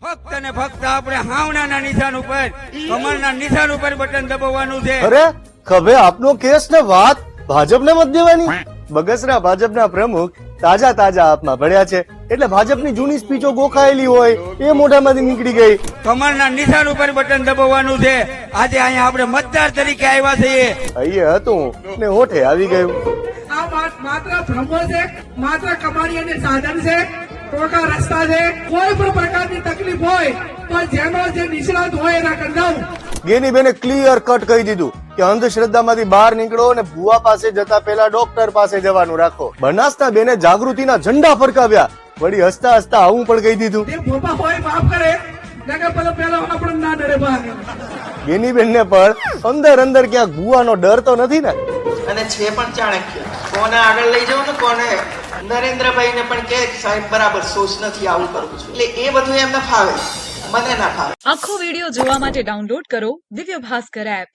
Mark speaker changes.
Speaker 1: ફક્ત ને ફક્ત આપણે હાવણાના નિશાન ઉપર કમરના નિશાન ઉપર બટન દબાવવાનું છે.
Speaker 2: અરે ખભે આપનો કેસ ને વાત ભાજપને મત દેવાની. બગસરા ભાજપના પ્રમુખ તાજા આપમાં ભળ્યા છે એટલે ભાજપની જૂની સ્પીચો ગોખાયેલી હોય એ મોઢામાંથી નીકળી ગઈ.
Speaker 1: કમરના નિશાન ઉપર બટન દબાવવાનું છે. આજે અહીંયા આપણે મતદાર તરીકે આવ્યા છીએ.
Speaker 2: અહીંયા હતું ને હોઠે આવી ગયું.
Speaker 3: આ વાત માત્ર ભ્રમો છે, માત્ર કમાણી અને સાધન છે, ટોકા રસ્તા છે. કોઈ પણ પ્રકારની તકલીફ હોય તો જેનો જે નિષ્ણાત હોય એના કંદાવું.
Speaker 2: ગેની બેને ક્લિયર કટ કહી દીધું કે અંધશ્રદ્ધામાંથી બહાર નીકળો અને ભુવા પાસે જતા પહેલા ડોક્ટર પાસે જવાનું રાખો. બનાસના બેને જાગૃતિના ઝંડા ફરકાવ્યા. વળી હસતા હસતા આવું પણ કહી દીધું.
Speaker 3: તે ભોપા હોય માફ કરે નકર પેલા આપણે ના ડરે બહાર.
Speaker 2: ગેની બેન ને પણ અંદર ક્યાંક ભુવાનો ડર તો નથી ને.
Speaker 4: અને છે પણ ચાણક્ય. કોને આગળ લઈ જવું ને કોને નરેન્દ્રભાઈ ને પણ કે સાહેબ બરાબર સોચ નથી આવું કરવું છું. એટલે એ બધું એમને ફાવે, મને ના ફાવે.
Speaker 5: આખો વિડિયો જોવા માટે ડાઉનલોડ કરો દિવ્ય ભાસ્કર એપ.